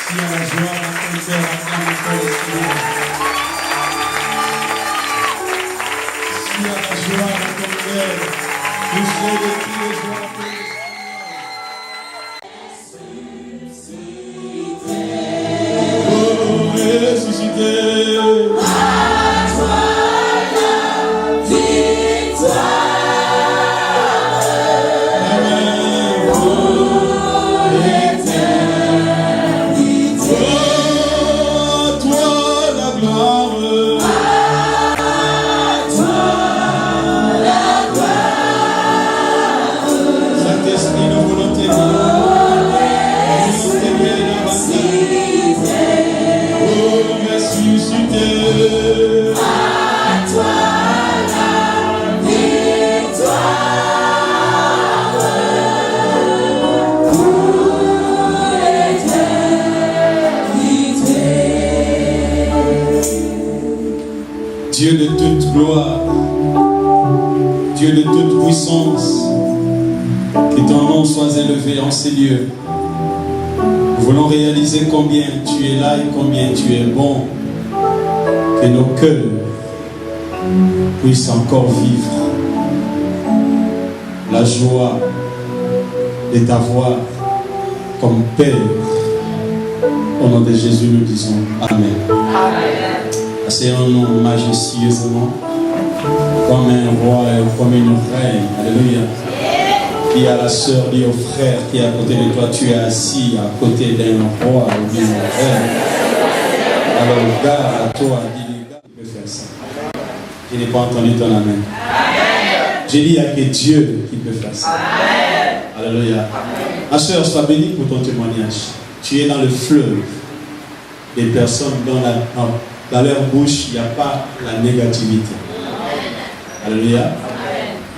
S'il y a la joie dans ton cœur, acclame encore le Seigneur. S'il y a la joie dans ton cœur, vous serez de qui les joies pour le Seigneur. Oh, ressuscité. À toi la victoire. Dieu de toute gloire, Dieu de toute puissance, que ton nom soit élevé en ces lieux. Nous voulons réaliser combien tu es là et combien tu es bon, que nos cœurs puissent encore vivre la joie de t'avoir comme Père. Au nom de Jésus, nous disons Amen. Amen. Asseyons-nous majestueusement comme un roi et comme une reine. Alléluia. Dis à la sœur, dis au frère qui est à côté de toi, tu es assis à côté d'un roi ou d'une reine. Alors gars à toi, dis-lui, gars, tu peux faire ça. Je n'ai pas entendu ton amen. J'ai dit, il n'y a que Dieu qui peut faire ça. Alléluia. Ma sœur, sois bénie pour ton témoignage. Tu es dans le fleuve des personnes dans leur bouche, il n'y a pas la négativité. Alléluia.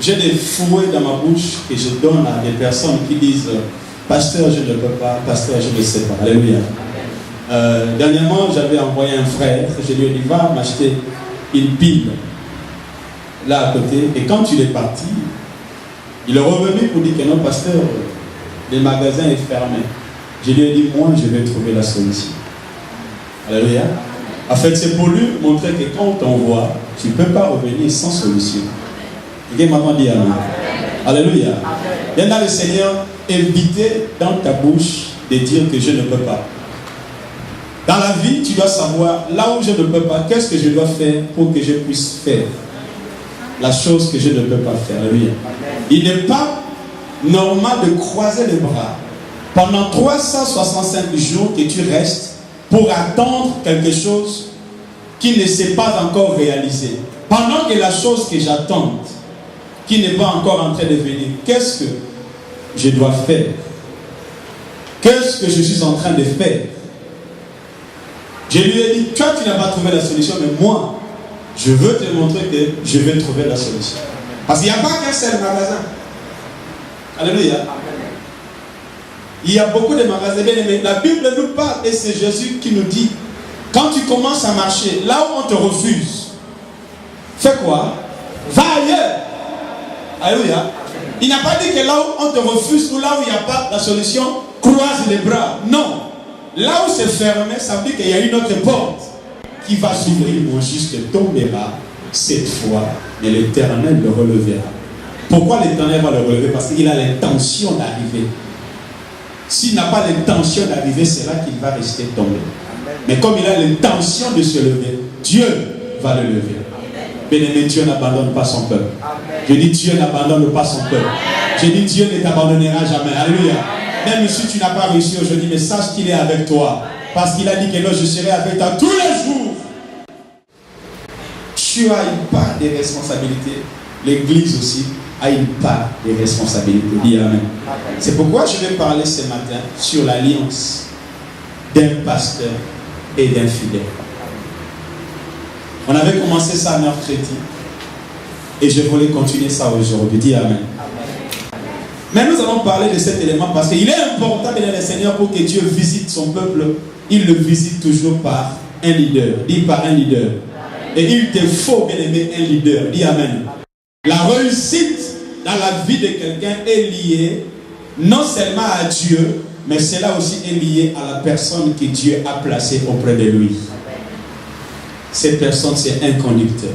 J'ai des fouets dans ma bouche que je donne à des personnes qui disent pasteur, je ne peux pas, pasteur, je ne sais pas. Alléluia. Dernièrement, j'avais envoyé un frère, je lui ai dit va m'acheter une pile là à côté. Et quand il est parti, il est revenu pour dire que non, pasteur, le magasin est fermé. Je lui ai dit moi, je vais trouver la solution. Alléluia. En fait, c'est pour lui montrer que quand on t'envoie, tu ne peux pas revenir sans solution. Et maman dit Amen. Alléluia. Viens dans le Seigneur, éviter dans ta bouche de dire que je ne peux pas. Dans la vie, tu dois savoir là où je ne peux pas, qu'est-ce que je dois faire pour que je puisse faire la chose que je ne peux pas faire. Alléluia. Il n'est pas normal de croiser les bras pendant 365 jours que tu restes pour attendre quelque chose qui ne s'est pas encore réalisé. Pendant que la chose que j'attends, qui n'est pas encore en train de venir, qu'est-ce que je dois faire? Qu'est-ce que je suis en train de faire? Je lui ai dit, toi tu n'as pas trouvé la solution, mais moi, je veux te montrer que je vais trouver la solution. Parce qu'il n'y a pas qu'un seul magasin. Alléluia. Il y a beaucoup de magasins, mais la Bible nous parle et c'est Jésus qui nous dit, quand tu commences à marcher, là où on te refuse, fais quoi? Va ailleurs. Alléluia. Il n'a pas dit que là où on te refuse ou là où il n'y a pas la solution, croise les bras. Non. Là où c'est fermé, ça veut dire qu'il y a une autre porte qui va s'ouvrir. Mon juste tombera cette fois, mais l'Éternel le relevera. Pourquoi l'Éternel va le relever? Parce qu'il a l'intention d'arriver. S'il n'a pas l'intention d'arriver, c'est là qu'il va rester tombé. Mais comme il a l'intention de se lever, Dieu va le lever. Bien-aimé, Dieu n'abandonne pas son peuple. Je dis Dieu n'abandonne pas son peuple. Je dis Dieu ne t'abandonnera jamais. Alléluia. Même si tu n'as pas réussi aujourd'hui, mais sache qu'il est avec toi. Parce qu'il a dit que là, je serai avec toi tous les jours. Tu as une part de responsabilité. L'Église aussi a une part de responsabilité. Dis Amen. C'est pourquoi je vais parler ce matin sur l'alliance d'un pasteur et d'un fidèle. On avait commencé ça mercredi et je voulais continuer ça aujourd'hui. Dis Amen. Mais nous allons parler de cet élément parce qu'il est important, bien le Seigneur, pour que Dieu visite son peuple. Il le visite toujours par un leader. Dis par un leader. Et il te faut, bien aimé, un leader. Dis Amen. La réussite dans la vie de quelqu'un est liée non seulement à Dieu, mais cela aussi est lié à la personne que Dieu a placée auprès de lui. Cette personne, c'est un conducteur.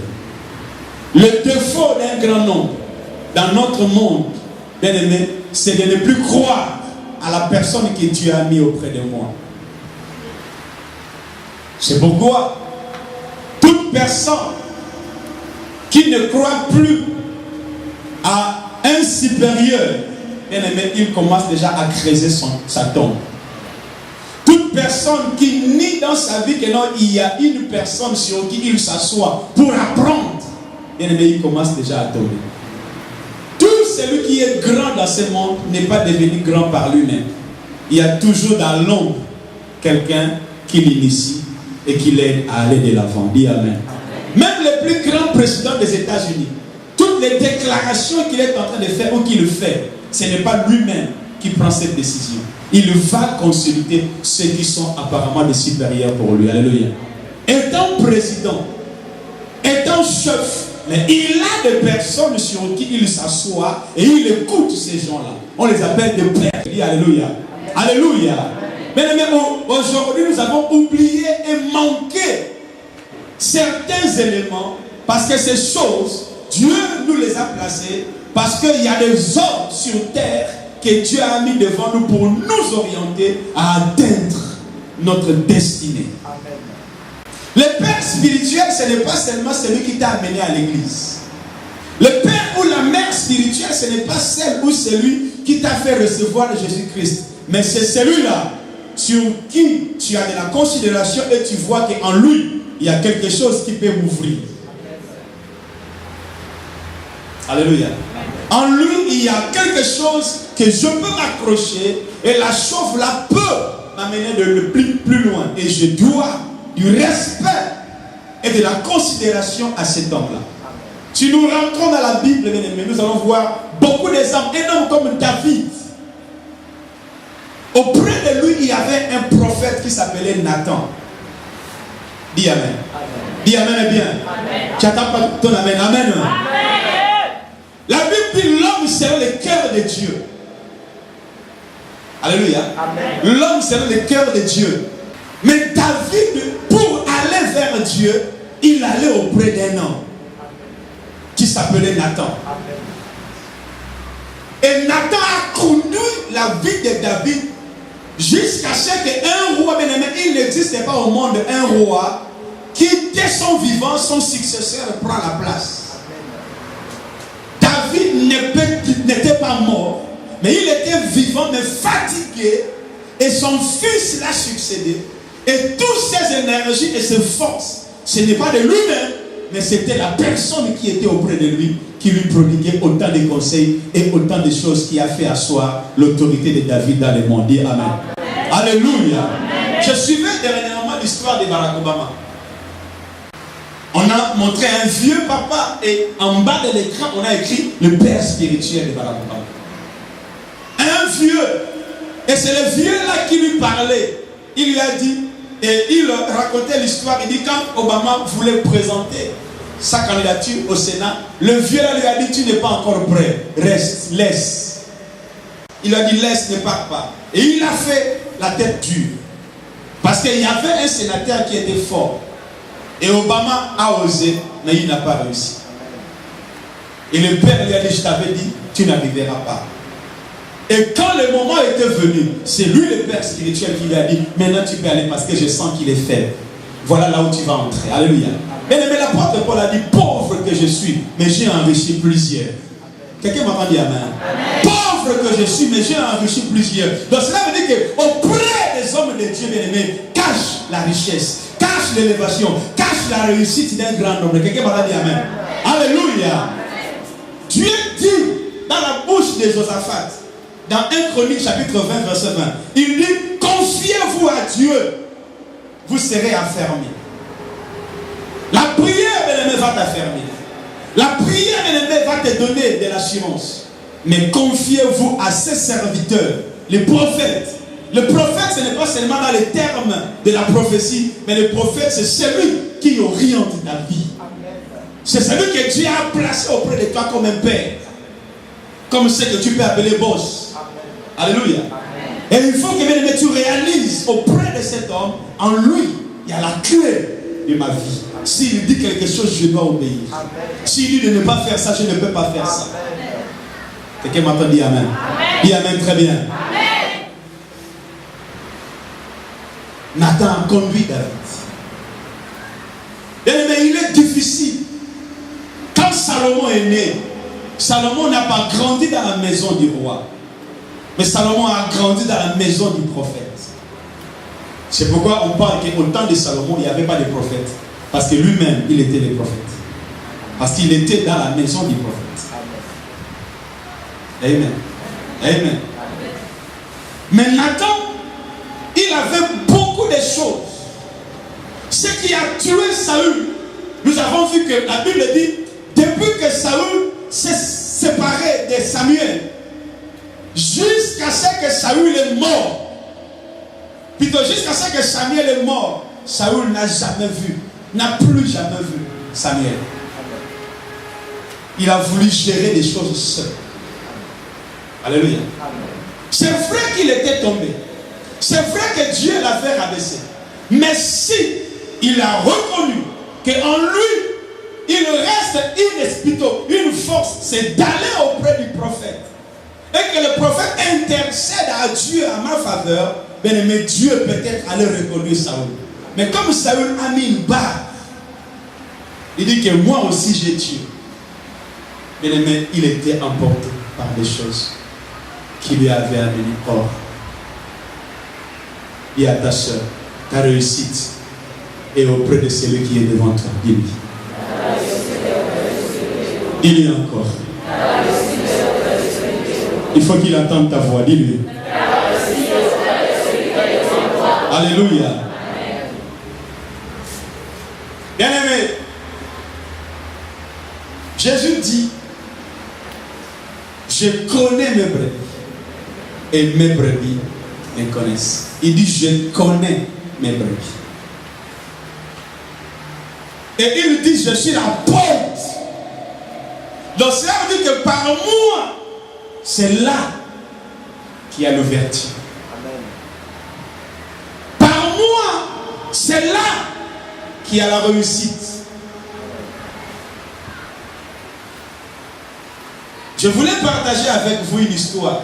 Le défaut d'un grand nombre dans notre monde, bien aimé, c'est de ne plus croire à la personne que Dieu a mis auprès de moi. C'est pourquoi toute personne qui ne croit plus à un supérieur, bien aimé, il commence déjà à creuser sa tombe. Toute personne qui nie dans sa vie que non, il y a une personne sur qui il s'assoit pour apprendre, bien aimé, il commence déjà à tomber. Tout celui qui est grand dans ce monde n'est pas devenu grand par lui-même. Il y a toujours dans l'ombre quelqu'un qui l'initie et qui l'aide à aller de l'avant. Dis Amen. Même le plus grand président des États-Unis, toutes les déclarations qu'il est en train de faire ou qu'il fait, ce n'est pas lui-même qui prend cette décision. Il va consulter ceux qui sont apparemment des supérieurs pour lui. Alléluia. Étant président, étant chef, mais il a des personnes sur qui il s'assoit et il écoute ces gens-là. On les appelle des pères. Dis Alléluia. Alléluia. Mais aujourd'hui, nous avons oublié et manqué certains éléments parce que ces choses, Dieu nous les a placés parce qu'il y a des hommes sur terre que Dieu a mis devant nous pour nous orienter à atteindre notre destinée. Amen. Le père spirituel, ce n'est pas seulement celui qui t'a amené à l'église. Le père ou la mère spirituelle, ce n'est pas celle ou celui qui t'a fait recevoir Jésus-Christ. Mais c'est celui-là sur qui tu as de la considération et tu vois qu'en lui, il y a quelque chose qui peut m'ouvrir. Alléluia. En lui, il y a quelque chose que je peux m'accrocher et la chose-là peut m'amener de plus loin. Et je dois du respect et de la considération à cet homme-là. Si nous rentrons dans la Bible, nous allons voir beaucoup d'exemples, un homme comme David. Auprès de lui, il y avait un prophète qui s'appelait Nathan. Dis Amen. Amen. Dis Amen et bien. Tu n'attends pas ton Amen. Amen. Amen. La Bible dit l'homme selon le cœur de Dieu. Alléluia. L'homme selon le cœur de Dieu. Mais David, pour aller vers Dieu, il allait auprès d'un homme qui s'appelait Nathan. Et Nathan a conduit la vie de David jusqu'à ce qu'un roi, bien aimé, il n'existait pas au monde un roi qui, dès son vivant, son successeur prend la place. David n'était pas mort, mais il était vivant, mais fatigué, et son fils l'a succédé. Et toutes ses énergies et ses forces, ce n'est pas de lui-même, mais c'était la personne qui était auprès de lui, qui lui prodiguait autant de conseils et autant de choses qui a fait asseoir l'autorité de David dans le monde. Dis Amen. Amen. Alléluia. Amen. Je suivais dernièrement l'histoire de Barack Obama. On a montré un vieux papa et en bas de l'écran, on a écrit le père spirituel de Barack Obama. Un vieux. Et c'est le vieux là qui lui parlait. Il lui a dit, et il racontait l'histoire, il dit quand Obama voulait présenter sa candidature au Sénat, le vieux là lui a dit, tu n'es pas encore prêt, reste, laisse. Il a dit, laisse, ne pars pas. Et il a fait la tête dure. Parce qu'il y avait un sénateur qui était fort. Et Obama a osé, mais il n'a pas réussi. Et le père lui a dit, je t'avais dit, tu n'arriveras pas. Et quand le moment était venu, c'est lui le père spirituel qui lui a dit, maintenant tu peux aller parce que je sens qu'il est faible. Voilà là où tu vas entrer. Alléluia. Mais l'apôtre Paul a dit, pauvre que je suis, mais j'ai enrichi plusieurs. Quelqu'un m'a dit Amen. Amen. Pauvre que je suis, mais j'ai enrichi plusieurs. Donc cela veut dire qu'auprès des hommes de Dieu bien-aimés, cache la richesse, cache l'élévation, cache la réussite d'un grand homme. Quelqu'un m'a dit Amen. Alléluia. Dieu dit dans la bouche de Josaphat, dans 1 Chronique chapitre 20 verset 20, il dit, confiez-vous à Dieu, vous serez affermis. La prière, bien-aimé, va t'affermir. La prière, bien-aimé, va te donner de l'assurance. Mais confiez-vous à ses serviteurs, les prophètes. Le prophète, ce n'est pas seulement dans les termes de la prophétie, mais le prophète, c'est celui qui oriente ta vie. C'est celui que Dieu a placé auprès de toi comme un père. Comme ce que tu peux appeler boss. Alléluia. Et il faut que bien-aimé, tu réalises auprès de cet homme, en lui, il y a la clé de ma vie. S'il dit quelque chose, je dois obéir. S'il dit de ne pas faire ça, je ne peux pas faire ça. Quelqu'un m'entend dire amen. Dis amen très bien. Nathan a conduit David. Bien-aimé, il est difficile. Quand Salomon est né, Salomon n'a pas grandi dans la maison du roi. Mais Salomon a grandi dans la maison du prophète. C'est pourquoi on parle qu'au temps de Salomon, il n'y avait pas de prophète. Parce que lui-même, il était le prophète. Parce qu'il était dans la maison du prophète. Amen. Amen. Mais Nathan, il avait beaucoup de choses. Ce qui a tué Saül, nous avons vu que la Bible dit, depuis que Saül s'est séparé de Samuel, jusqu'à ce que Saül est mort, plutôt jusqu'à ce que Samuel est mort, Saül n'a jamais vu, n'a plus jamais vu Samuel. Il a voulu gérer des choses seul. Alléluia. C'est vrai qu'il était tombé. C'est vrai que Dieu l'avait rabaissé. Mais si il a reconnu qu'en lui, il reste une force, c'est d'aller auprès du prophète. Et que le prophète intercède à Dieu à ma faveur, bien aimé, Dieu peut-être allait reconnaître Saül. Mais comme Saül a mis une barre, il dit que moi aussi j'ai Dieu. Bien aimé, il était emporté par des choses qui lui avaient amené. Or, dis à ta soeur, ta réussite est auprès de celui qui est devant toi. Dis-lui. Dis-lui encore. Il faut qu'il entende ta voix. Dis-lui. Alléluia. Bien-aimé, Jésus dit, je connais mes brebis et mes brebis me connaissent. Il dit, je connais mes brebis. Et il dit, je suis la porte. Donc cela veut dire que par moi, c'est là qu'il y a l'ouverture. Par moi, c'est là qu'il y a la réussite. Je voulais partager avec vous une histoire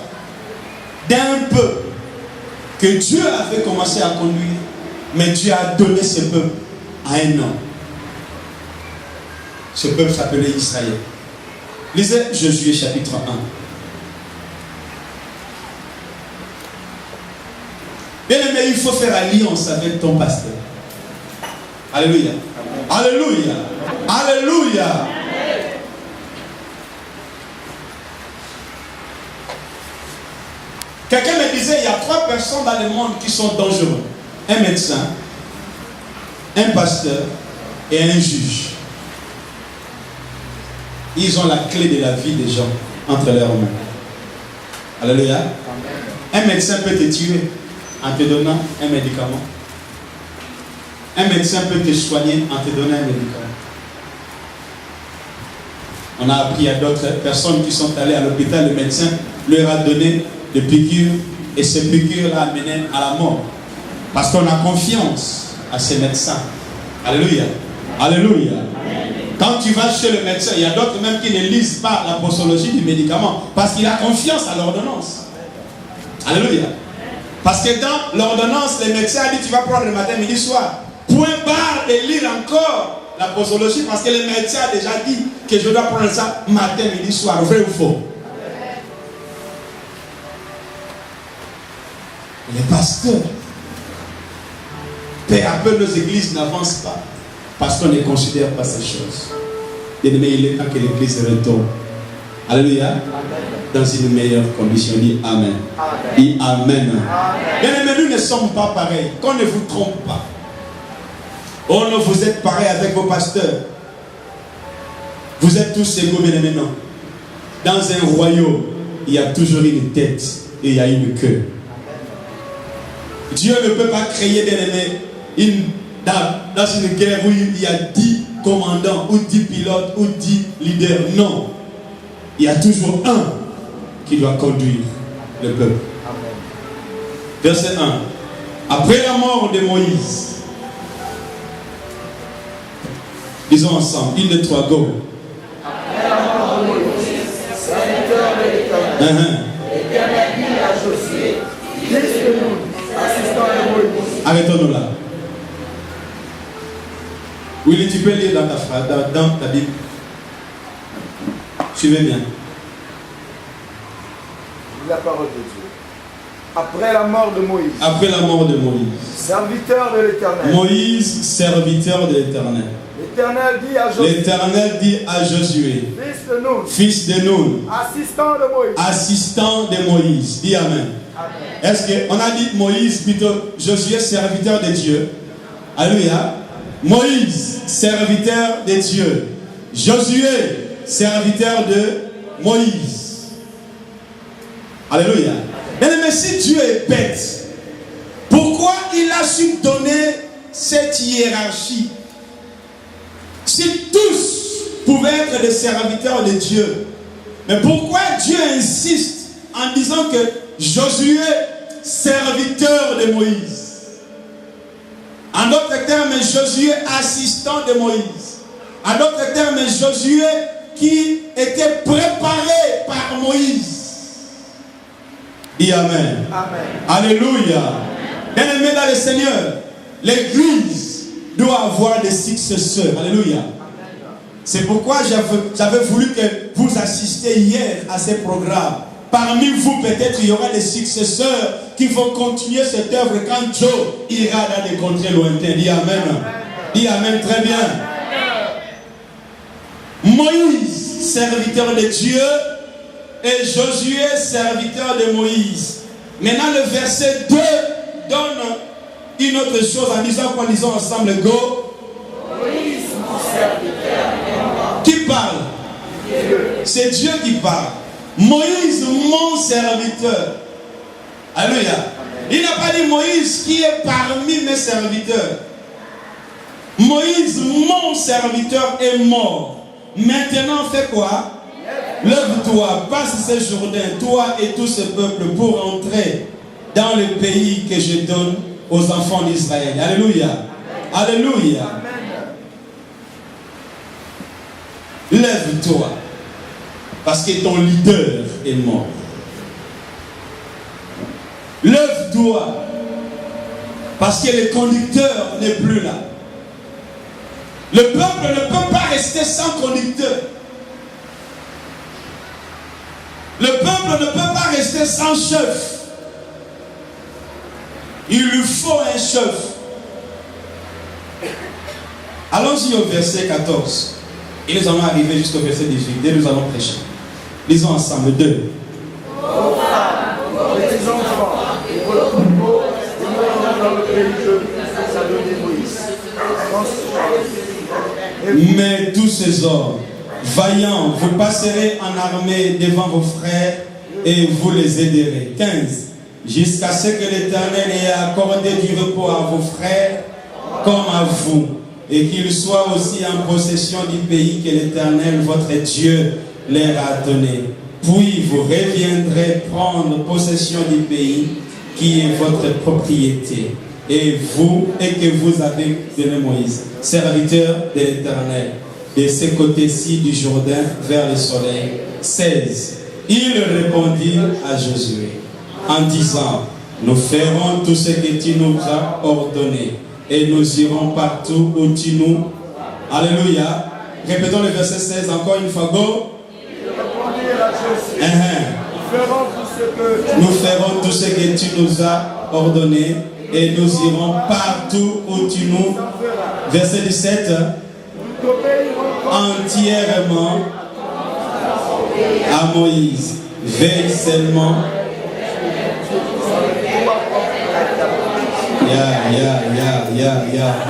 d'un peuple que Dieu avait commencé à conduire, mais Dieu a donné ce peuple à un homme. Ce peuple s'appelait Israël. Lisez Josué chapitre 1. Bien aimé, il faut faire alliance avec ton pasteur. Alléluia. Alléluia. Alléluia. Quelqu'un me disait, il y a 3 personnes dans le monde qui sont dangereux. Un médecin, un pasteur et un juge. Ils ont la clé de la vie des gens entre leurs mains. Alléluia. Un médecin peut te tuer en te donnant un médicament. Un médecin peut te soigner en te donnant un médicament. On a appris à d'autres personnes qui sont allées à l'hôpital, le médecin leur a donné des piqûres et ces piqûres l'ont amené à la mort. Parce qu'on a confiance à ces médecins. Alléluia. Alléluia. Quand tu vas chez le médecin, il y a d'autres même qui ne lisent pas la posologie du médicament parce qu'il a confiance à l'ordonnance. Alléluia. Parce que dans l'ordonnance, le médecin a dit tu vas prendre le matin, midi, soir. Point barre de lire encore la posologie parce que le médecin a déjà dit que je dois prendre ça matin, midi, soir. Vrai ou faux? Les pasteurs, peu à peu nos églises n'avancent pas parce qu'on ne considère pas ces choses. Bien aimé, il est temps que l'église retourne. Alléluia. Dans une meilleure condition. Dis Amen. Dis Amen. Bien aimé, nous ne sommes pas pareils. Qu'on ne vous trompe pas. Oh non, vous êtes pareils avec vos pasteurs. Vous êtes tous égaux, bien aimé, non. Dans un royaume, il y a toujours une tête et il y a une queue. Dieu ne peut pas créer, bien aimé, dans une guerre où il y a 10 commandants, ou 10 pilotes, ou 10 leaders. Non. Il y a toujours un qui doit conduire le peuple. Verset 1. Après la mort de Moïse, disons ensemble, 1, 2, 3, go. Après la mort de Moïse, serviteur de l'Éternel, l'Éternel dit à Josué, fils de Nun, assistant de Moïse. Arrêtons-nous là. Willy, tu peux lire dans ta phrase, dans ta Bible. Suivez bien. La parole de Dieu. Après la mort de Moïse. Après la mort de Moïse. Serviteur de l'Éternel. Moïse, serviteur de l'Éternel. L'Éternel dit à Josué. L'Éternel dit à Josué. Fils de Nun. Fils de Nun. Assistant de Moïse. Assistant de Moïse. Dis Amen. Amen. Est-ce qu'on a dit Moïse plutôt Josué, serviteur de Dieu? Alléluia. Moïse, serviteur de Dieu. Josué, serviteur de Moïse. Alléluia. Mais si Dieu est bête, pourquoi il a su donner cette hiérarchie? Si tous pouvaient être des serviteurs de Dieu, mais pourquoi Dieu insiste en disant que Josué, serviteur de Moïse? En d'autres termes, Josué, assistant de Moïse. En d'autres termes, Josué qui était préparé par Moïse. Dis Amen. Amen. Alléluia. Bien-aimés dans le Seigneur, l'Église doit avoir des successeurs. Alléluia. C'est pourquoi j'avais voulu que vous assistiez hier à ces programmes. Parmi vous, peut-être, il y aura des successeurs qui vont continuer cette œuvre quand Joe ira dans des contrées lointaines. Dis Amen. Dis Amen, très bien. Moïse, serviteur de Dieu, et Josué, serviteur de Moïse. Maintenant, le verset 2 donne une autre chose en disant qu'on disons ensemble, go. Moïse, mon serviteur, et moi. Qui parle? Dieu. C'est Dieu qui parle. Moïse, mon serviteur. Alléluia. Il n'a pas dit Moïse qui est parmi mes serviteurs. Moïse, mon serviteur, est mort. Maintenant, fais quoi? Lève-toi, passe ce Jourdain, toi et tout ce peuple, pour entrer dans le pays que je donne aux enfants d'Israël. Alléluia. Alléluia. Lève-toi, parce que ton leader est mort. Lève-toi, parce que le conducteur n'est plus là. Le peuple ne peut pas rester sans conducteur. Le peuple ne peut pas rester sans chef. Il lui faut un chef. Allons-y au verset 14. Et nous allons arriver jusqu'au verset 18. Dès nous allons prêcher. Lisons ensemble 2. Vos femmes, vos petits enfants, et vos troupeaux, demeureront dans le pays que vous a donné Moïse. Mais tous ces hommes vaillants, vous passerez en armée devant vos frères et vous les aiderez. 15. Jusqu'à ce que l'Éternel ait accordé du repos à vos frères comme à vous, et qu'ils soient aussi en possession du pays que l'Éternel, votre Dieu, leur a donné. Puis vous reviendrez prendre possession du pays qui est votre propriété. Et que vous avez donné Moïse, serviteur de l'Éternel, de ce côté-ci du Jourdain vers le soleil. 16. Il répondit à Josué en disant, nous ferons tout ce que tu nous as ordonné et nous irons partout où tu nous... Alléluia. Répétons le verset 16 encore une fois. Go. Il répondit à Josué, nous ferons tout ce que tu nous as ordonné et nous irons partout où tu nous... Verset 17. Entièrement à Moïse. Veille seulement.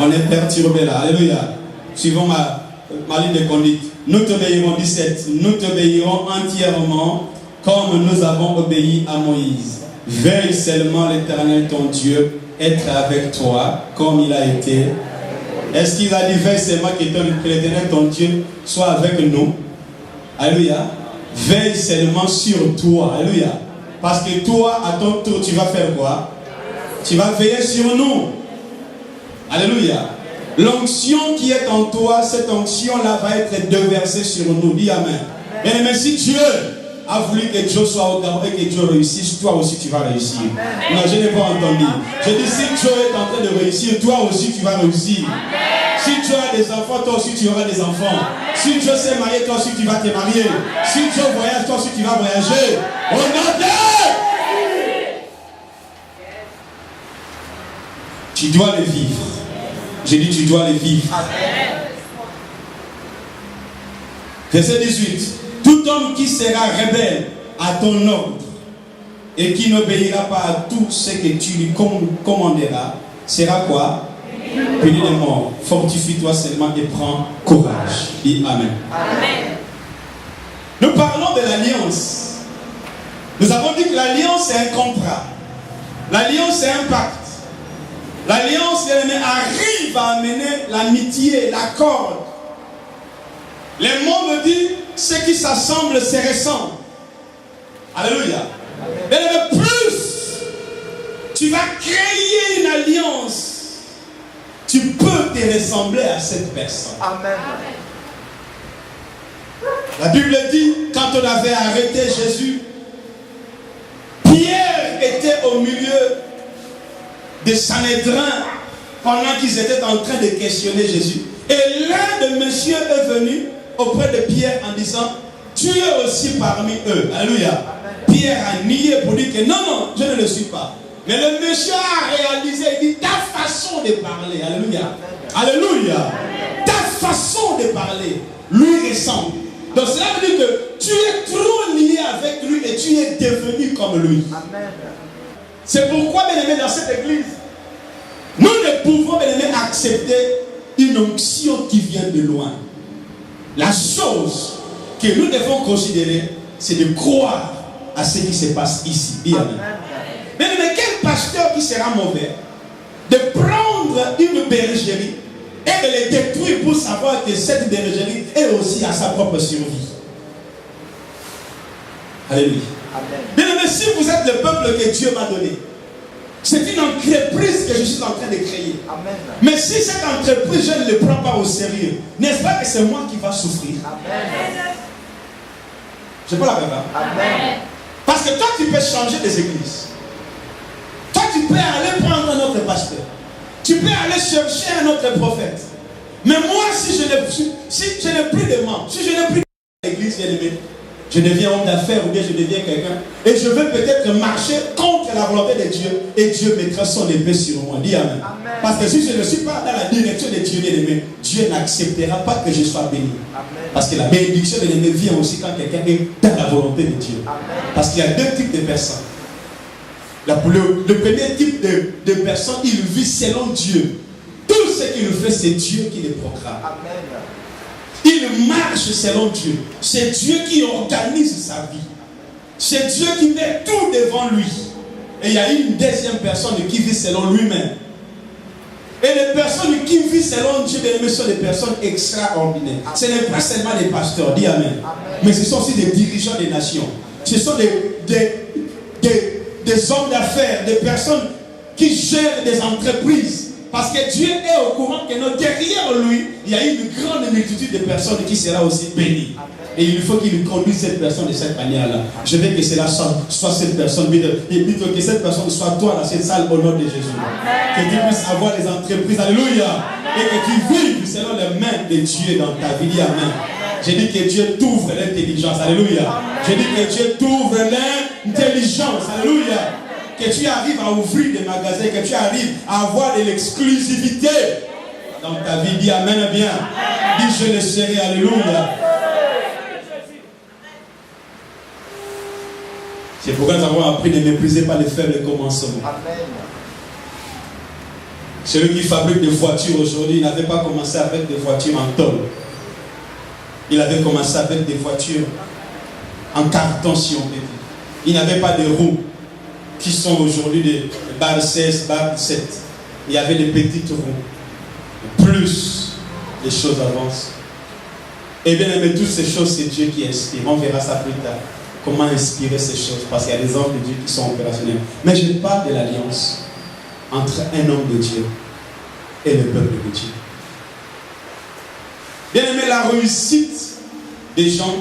On est perturbé là. Alléluia. Suivons ma ligne de conduite. Nous t'obéirons, 17. Nous t'obéirons entièrement comme nous avons obéi à Moïse. Veille seulement l'Éternel ton Dieu être avec toi comme il a été. Est-ce qu'il a dit veille seulement que l'Éternel ton Dieu soit avec nous? Alléluia. Veille seulement sur toi. Alléluia. Parce que toi, à ton tour, tu vas faire quoi? Tu vas veiller sur nous. Alléluia. L'onction qui est en toi, cette onction-là va être déversée sur nous. Dis Amen. Bien aimé, si Dieu a voulu que Dieu soit au Gabon et que Dieu réussisse, toi aussi tu vas réussir. Non, je n'ai pas entendu. Je dis, si Dieu est en train de réussir, toi aussi tu vas réussir. Si Dieu a des enfants, toi aussi tu auras des enfants. Si Dieu s'est marié, toi aussi tu vas te marier. Si Dieu voyage, toi aussi tu vas voyager. Au nom de tu dois les vivre. J'ai dit tu dois les vivre. Verset 18. Tout homme qui sera rebelle à ton ordre et qui n'obéira pas à tout ce que tu lui commanderas, sera quoi? Puni de mort. Fortifie-toi seulement et prends courage. Dis Amen. Amen. Nous parlons de l'alliance. Nous avons dit que l'alliance c'est un contrat. L'alliance c'est un pacte. L'alliance arrive à amener l'amitié, l'accord. Les mots me disent, ce qui s'assemble se ressemble. Alléluia. Mais le plus, tu vas créer une alliance, tu peux te ressembler à cette personne. Amen. La Bible dit, quand on avait arrêté Jésus, Pierre était au milieu de Sanhédrin pendant qu'ils étaient en train de questionner Jésus. Et l'un de messieurs est venu auprès de Pierre en disant, tu es aussi parmi eux. Alléluia. Pierre a nié pour dire que non, je ne le suis pas. Mais le monsieur a réalisé, il dit, ta façon de parler, alléluia. Alléluia. Ta façon de parler lui ressemble. Donc cela veut dire que tu es trop lié avec lui et tu es devenu comme lui. Amen. C'est pourquoi, bien aimé, dans cette église, nous ne pouvons, bien aimé, accepter une onction qui vient de loin. La chose que nous devons considérer, c'est de croire à ce qui se passe ici. Bien aimé. Mais quel pasteur qui sera mauvais de prendre une bergerie et de les détruire pour savoir que cette bergerie est aussi à sa propre survie? Alléluia. Bien aimé, si vous êtes le peuple que Dieu m'a donné, c'est une entreprise que je suis en train de créer. Amen. Mais si cette entreprise, je ne le prends pas au sérieux, n'est-ce pas que c'est moi qui va souffrir? Amen. Je peux la répéter. Amen. Parce que toi, tu peux changer des églises. Toi, tu peux aller prendre un autre pasteur. Tu peux aller chercher un autre prophète. Mais moi, si je n'ai plus de membres, si je n'ai plus d'église, je deviens homme d'affaires ou bien je deviens quelqu'un. Et je veux peut-être marcher contre la volonté de Dieu. Et Dieu mettra son épée sur moi. Dis Amen. Amen. Parce que si je ne suis pas dans la direction de Dieu, bien-aimé, Dieu n'acceptera pas que je sois béni. Amen. Parce que la bénédiction de l'ennemi vient aussi quand quelqu'un est dans la volonté de Dieu. Amen. Parce qu'il y a deux types de personnes. Le premier type de personne, il vit selon Dieu. Tout ce qu'il fait, c'est Dieu qui le programme. Amen. Il marche selon Dieu. C'est Dieu qui organise sa vie. C'est Dieu qui met tout devant lui. Et il y a une deuxième personne qui vit selon lui-même. Et les personnes qui vivent selon Dieu, sont des personnes extraordinaires. Ce n'est pas seulement des pasteurs, dis Amen. Mais ce sont aussi des dirigeants des nations. Ce sont des hommes d'affaires, des personnes qui gèrent des entreprises. Parce que Dieu est au courant que derrière lui, il y a une grande multitude de personnes qui sera aussi bénies. Et il faut qu'il conduise cette personne de cette manière-là. Je veux que cela soit cette personne, plutôt que cette personne soit toi dans cette salle au nom de Jésus. Que tu puisses avoir des entreprises, alléluia. Et que tu vives selon les mains de Dieu dans ta vie. Amen. J'ai dit que Dieu t'ouvre l'intelligence, alléluia. J'ai dit que Dieu t'ouvre l'intelligence, alléluia. Que tu arrives à ouvrir des magasins, que tu arrives à avoir de l'exclusivité dans ta vie. Dis Amen bien. Dis je le serai, alléluia. C'est pourquoi nous avons appris de ne mépriser pas les faibles commencements. Amen. Celui qui fabrique des voitures aujourd'hui, il n'avait pas commencé avec des voitures en tôle. Il avait commencé avec des voitures en carton, si on peut dire. Il n'avait pas de roues qui sont aujourd'hui des barres 16, barres 17. Il y avait des petites roues. Plus les choses avancent. Et bien aimé, toutes ces choses, c'est Dieu qui inspire. On verra ça plus tard. Comment inspirer ces choses. Parce qu'il y a des hommes de Dieu qui sont opérationnels. Mais je parle de l'alliance. entre un homme de Dieu et le peuple de Dieu. Bien aimé, la réussite des gens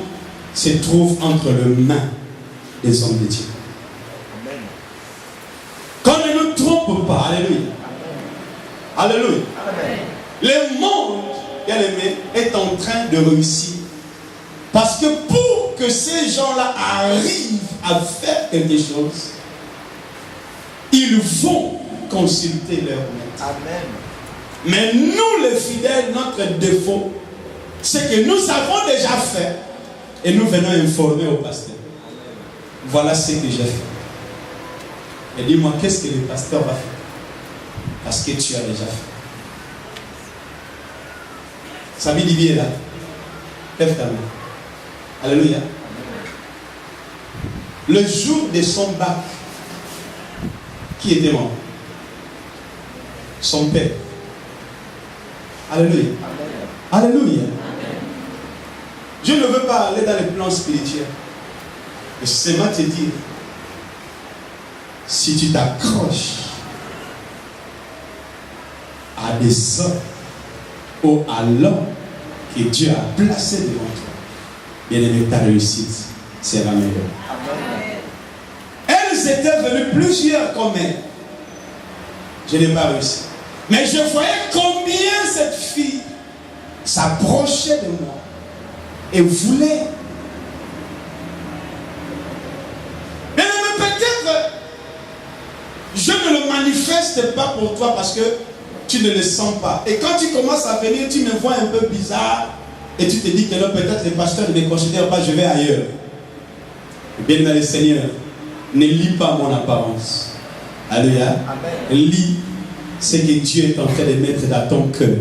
se trouve entre les mains des hommes de Dieu. Qu'on ne nous trompe pas, alléluia. Alléluia. Le monde, bien aimé, est en train de réussir. Parce que pour que ces gens-là arrivent à faire quelque chose, ils vont consulter leur maître. Amen. Mais nous, les fidèles, notre défaut, c'est que nous avons déjà fait et nous venons informer au pasteur. Voilà ce que j'ai fait. Et dis-moi, qu'est-ce que le pasteur va faire? Parce que tu as déjà fait. Samy Didier est là. Lève ta main. Alléluia. Le jour de son bac, qui était mort? Son père. Alléluia. Alléluia. Je ne veux pas aller dans les plans spirituels. Mais c'est seulement te dire, si tu t'accroches à des hommes ou à l'homme que Dieu a placé devant toi, bien aimé, ta réussite sera meilleure. Elles étaient venues plusieurs comme elles. Je n'ai pas réussi. Mais je voyais combien cette fille s'approchait de moi et voulait. Mais peut-être je ne le manifeste pas pour toi parce que tu ne le sens pas. Et quand tu commences à venir, tu me vois un peu bizarre et tu te dis que non, peut-être les pasteurs ne me considèrent pas, je vais ailleurs. Bien aimé le Seigneur, ne lis pas mon apparence. Alléluia. Lis ce que Dieu est en train de mettre dans ton cœur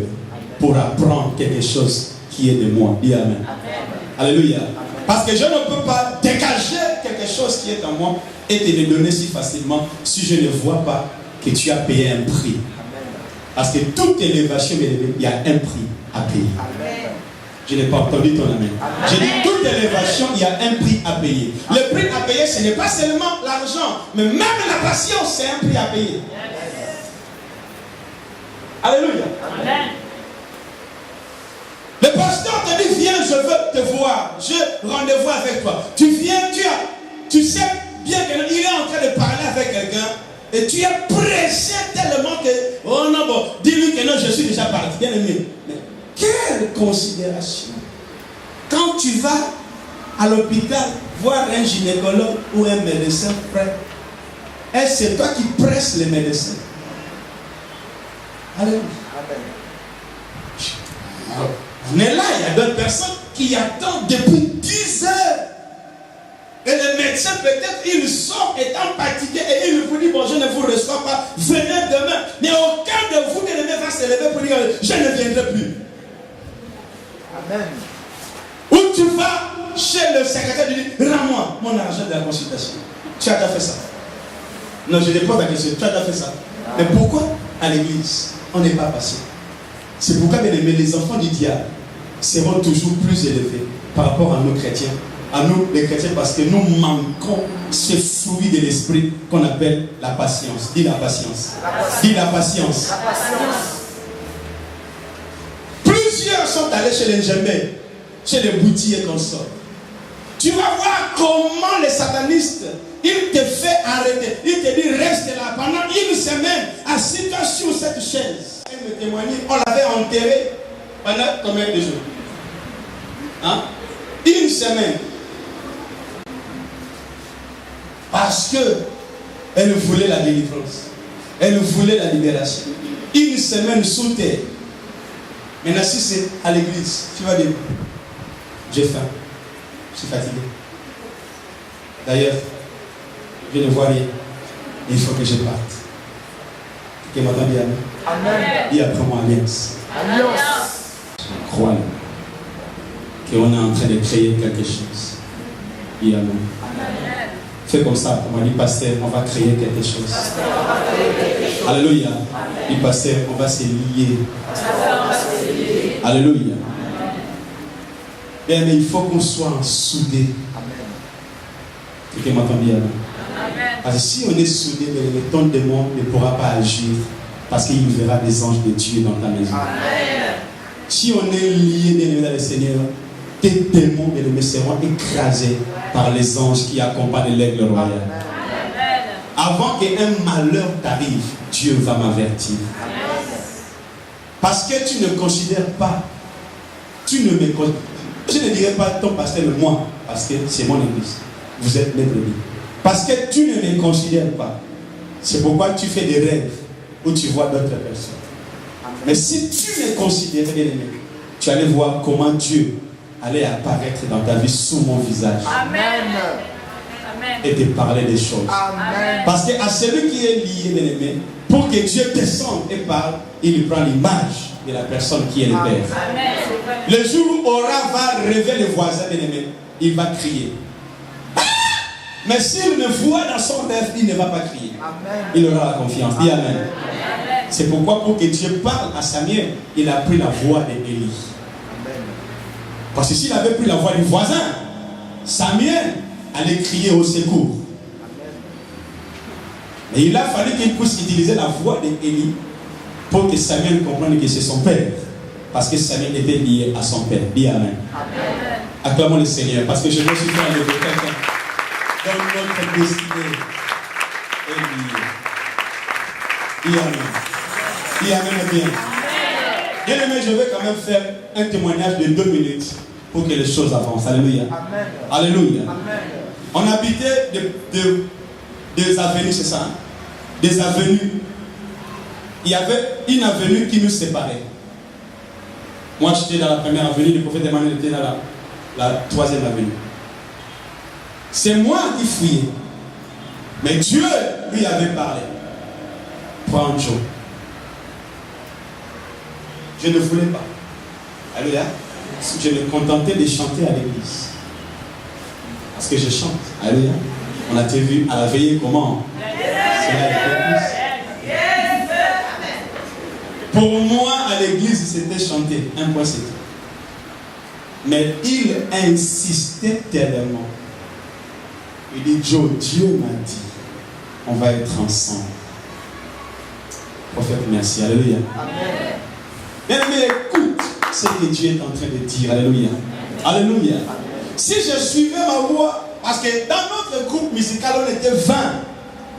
pour apprendre quelque chose qui est de moi. Dis Amen. Alléluia. Parce que je ne peux pas dégager quelque chose qui est en moi et te le donner si facilement si je ne vois pas que tu as payé un prix. Parce que toute élévation, il y a un prix à payer. Je n'ai pas entendu ton amen. J'ai dit toute élévation, il y a un prix à payer. Le prix à payer, ce n'est pas seulement l'argent, mais même la patience, c'est un prix à payer. Alléluia. Amen. Le pasteur te dit, viens, je veux te voir. J'ai rendez-vous avec toi. Tu viens, tu sais bien qu'il est en train de parler avec quelqu'un et tu es pressé tellement que, oh non, bon, dis-lui que non, je suis déjà parti. Bien aimé. Mais quelle considération. Quand tu vas à l'hôpital voir un gynécologue ou un médecin prêt, est-ce que c'est toi qui presses les médecins? Alléluia. Mais là, il y a d'autres personnes qui attendent depuis 10 heures. Et le médecin, peut-être, il sort étant fatigué et il vous dit, bon, je ne vous reçois pas, venez demain. Mais aucun de vous ne va se lever pour dire, je ne viendrai plus. Amen. Ou tu vas chez le secrétaire, tu dis, rends-moi mon argent de la consultation. Tu as déjà fait ça? Non, je ne pose la question, tu as déjà fait ça? Mais pourquoi à l'église, on n'est pas passé? C'est pourquoi, bien aimé, les enfants du diable seront toujours plus élevés par rapport à nos chrétiens, à nous les chrétiens, parce que nous manquons ce fruit de l'esprit qu'on appelle la patience. Dis la patience. Dis la patience. Plusieurs sont allés chez les djembés, chez les boutiers et consorts. Tu vas voir comment les satanistes, il te fait arrêter. Il te dit reste là pendant une semaine, assis-toi sur cette chaise. Il me témoignait, on l'avait enterré pendant combien de jours? Hein? Une semaine. Parce que elle voulait la délivrance. Elle voulait la libération. Une semaine sous terre. Maintenant, si c'est à l'église, tu vas dire, j'ai faim, je suis fatigué. D'ailleurs, je ne vois rien. Il faut que je parte. Que m'entend bien. Amen. Dis après moi, alliance. Alliance. Crois qu'on est en train de créer quelque chose. Dis Amen. Fais comme ça. On m'a dit, pasteur, on va créer quelque chose. Alléluia. Dis, pasteur, on va se lier. Alléluia. Bien, mais il faut qu'on soit soudés. Quelqu'un m'entend bien. Amen. Parce que si on est soudé, ton démon ne pourra pas agir parce qu'il verra des anges de Dieu dans ta maison. Amen. Si on est lié dans le Seigneur, tes démons seront écrasés par les anges qui accompagnent l'aigle royal. Amen. Avant qu'un malheur t'arrive, Dieu va m'avertir. Parce que tu ne considères pas, je ne dirais pas ton pasteur et moi, parce que c'est mon église. Vous êtes mes brebis. Parce que tu ne me considères pas. C'est pourquoi tu fais des rêves où tu vois d'autres personnes. Mais si tu me considérais, bien aimé, tu allais voir comment Dieu allait apparaître dans ta vie sous mon visage. Amen. Et te parler des choses. Amen. Parce qu'à celui qui est lié, bien aimé, pour que Dieu descende et parle, il lui prend l'image de la personne qui est le Père. Amen. Le jour où Aura va rêver le voisin, bien aimé, il va crier. Mais s'il ne voit dans son rêve, il ne va pas crier. Amen. Il aura la confiance. Dis Amen. Amen. C'est pourquoi pour que Dieu parle à Samuel, il a pris la voix d'Élie. Parce que s'il avait pris la voix du voisin, Samuel allait crier au secours. Mais il a fallu qu'il puisse utiliser la voix d'Élie pour que Samuel comprenne que c'est son père. Parce que Samuel était lié à son père. Dis Amen. Amen. Acclamons le Seigneur. Parce que je veux suivre le quelqu'un dans notre destinée est liée. Dis Amen. Dis Amen bien. Bien aimé, je vais quand même faire un témoignage de 2 minutes pour que les choses avancent. Alléluia. Amen. Alléluia. Amen. On habitait des avenues, c'est ça? Des avenues. Il y avait une avenue qui nous séparait. Moi, j'étais dans la première avenue, le prophète Emmanuel était dans la 3e avenue. C'est moi qui fouillais. Mais Dieu lui avait parlé. Prends Joe. Je ne voulais pas. Alléluia. Je me contentais de chanter à l'église. Parce que je chante. Alléluia. On a vu à la veillée comment cela était. Pour moi, à l'église, c'était chanter. Un point, c'est tout. Mais il insistait tellement. Il dit, Joe, Dieu m'a dit, on va être ensemble. Prophète, merci. Alléluia. Amen. Bien aimé, écoute ce que Dieu est en train de dire. Alléluia. Alléluia. Si je suivais ma voix, parce que dans notre groupe musical, on était 20.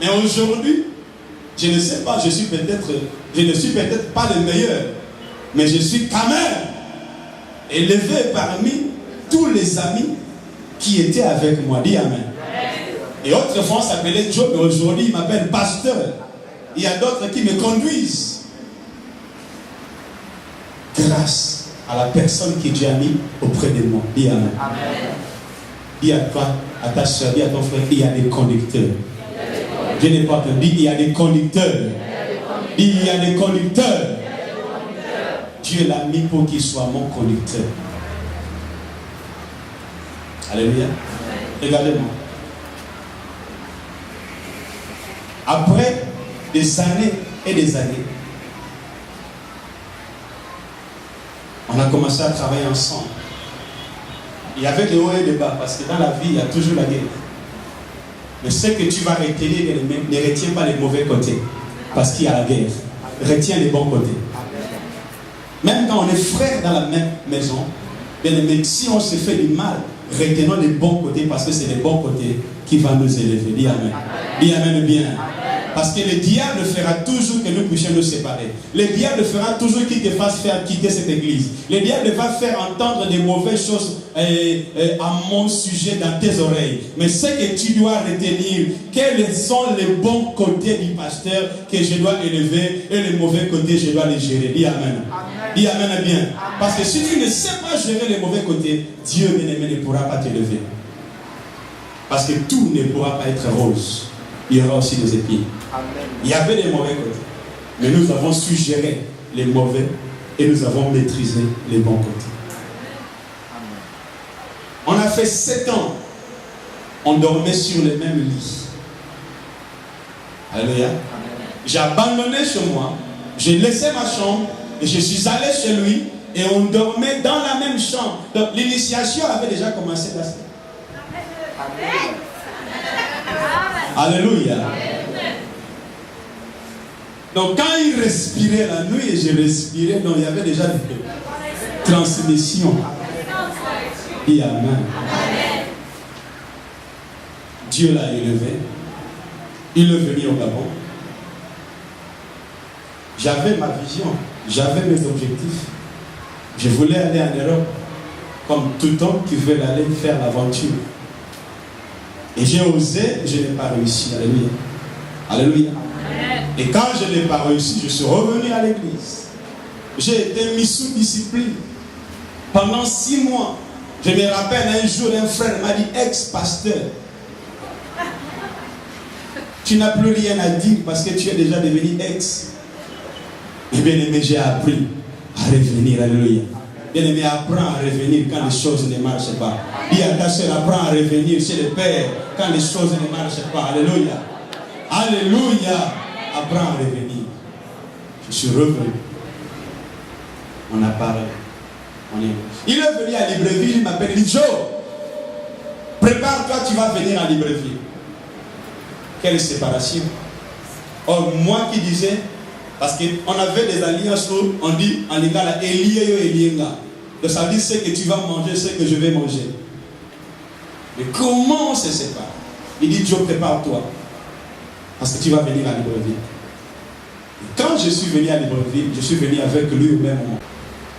Mais aujourd'hui, je ne sais pas, je ne suis peut-être pas le meilleur. Mais je suis quand même élevé parmi tous les amis qui étaient avec moi. Dis Amen. Et autrefois, on s'appelait Joe, mais aujourd'hui, il m'appelle pasteur. Il y a d'autres qui me conduisent. Grâce à la personne que Dieu a mis auprès de moi. Dis Amen. Amen. Dis à toi, à ta soeur, dis à ton frère, il y a des conducteurs. Je n'ai pas entendu, il y a des conducteurs. Il y a des conducteurs. Dieu l'a mis pour qu'il soit mon conducteur. Alléluia. Regardez-moi. Après des années et des années, on a commencé à travailler ensemble. Il y avait des hauts et des bas, parce que dans la vie, il y a toujours la guerre. Mais ce que tu vas retenir, ne retiens pas les mauvais côtés, parce qu'il y a la guerre. Retiens les bons côtés. Même quand on est frères dans la même maison, bien aimé, si on se fait du mal, retenons les bons côtés, parce que c'est les bons côtés qui vont nous élever. Dis Amen. Dis Amen bien. Parce que le diable fera toujours que nous puissions nous séparer. Le diable fera toujours qu'il te fasse faire quitter cette église. Le diable va faire entendre des mauvaises choses à mon sujet dans tes oreilles. Mais ce que tu dois retenir, quels sont les bons côtés du pasteur que je dois élever et les mauvais côtés, je dois les gérer. Dis Amen. Amen. Dis Amen bien. Amen. Parce que si tu ne sais pas gérer les mauvais côtés, Dieu bien-aimé ne pourra pas t'élever. Parce que tout ne pourra pas être rose. Il y aura aussi des épines. Amen. Il y avait des mauvais côtés. Mais nous avons su gérer les mauvais et nous avons maîtrisé les bons côtés. Amen. On a fait 7 ans. On dormait sur le même lit. Alléluia. J'ai abandonné chez moi. J'ai laissé ma chambre et je suis allé chez lui et on dormait dans la même chambre. Donc l'initiation avait déjà commencé là. Amen. Alléluia. Donc quand il respirait la nuit et je respirais, donc il y avait déjà des transmissions. Dis Amen. Dieu l'a élevé. Il est venu au Gabon. J'avais ma vision, j'avais mes objectifs. Je voulais aller en Europe, comme tout homme qui veut aller faire l'aventure. Et j'ai osé, je n'ai pas réussi. Alléluia. Alléluia. Et quand je n'ai pas réussi, je suis revenu à l'église. J'ai été mis sous discipline pendant 6 mois. Je me rappelle un jour, un frère m'a dit, ex-pasteur, tu n'as plus rien à dire parce que tu es déjà devenu ex. Et bien aimé, j'ai appris à revenir. Alléluia. Bien aimé, apprends à revenir quand les choses ne marchent pas. Dis à ta soeur, apprends à revenir chez le Père quand les choses ne marchent pas. Alléluia. Alléluia. Apprends à revenir. Je suis revenu. On a parlé. Il est venu à Libreville, il m'appelle, il dit, Joe, prépare-toi, tu vas venir à Libreville. Quelle séparation. Or, moi qui disais, parce qu'on avait des alliances où on dit en lingala, Elienga. Donc ça veut dire ce que tu vas manger, ce que je vais manger. Mais comment on se sépare? Il dit, Joe, prépare-toi. Parce que tu vas venir à Libreville. Et quand je suis venu à Libreville, je suis venu avec lui au même moment.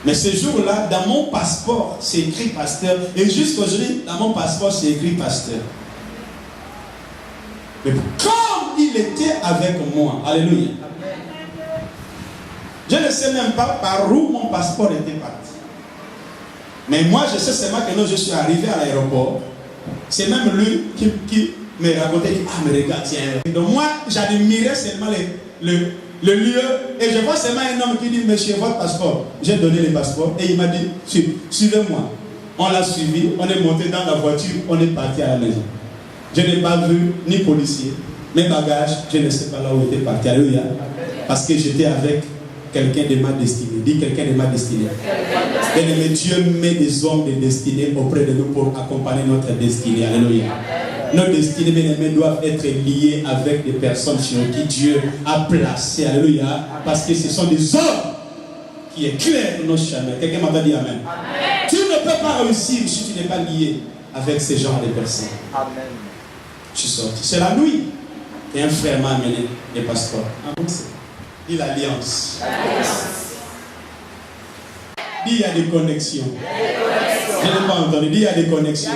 Mais ce jour-là, dans mon passeport, c'est écrit pasteur. Et jusqu'aujourd'hui, dans mon passeport, c'est écrit pasteur. Mais comme il était avec moi, alléluia. Je ne sais même pas par où mon passeport était parti. Mais moi, je sais seulement que quand je suis arrivé à l'aéroport, c'est même lui qui me racontait, ah mais regarde, tiens. Donc moi, j'admirais seulement le lieu, et je vois seulement un homme qui dit, monsieur, votre passeport. J'ai donné le passeport, et il m'a dit, suivez-moi. On l'a suivi, on est monté dans la voiture, on est parti à la maison. Je n'ai pas vu ni policier, mes bagages, je ne sais pas là où était parti. Alléluia. Parce que j'étais avec quelqu'un de ma destinée. Dis quelqu'un de ma destinée. Et Dieu met des hommes de destinée auprès de nous pour accompagner notre destinée. Alléluia. Nos destinées, bien aimés, doivent être liées avec des personnes sur qui Dieu a placé. Alléluia. Parce que ce sont des hommes qui éclairent nos chemins. Quelqu'un m'a dit Amen. Amen. Tu ne peux pas réussir si tu n'es pas lié avec ces genres de personnes. Amen. Je suis sorti. C'est la nuit. Et un frère m'a amené les passeports. Dis l'alliance. Dis il y a des connexions. Je n'ai pas entendu. Dis il y a des connexions.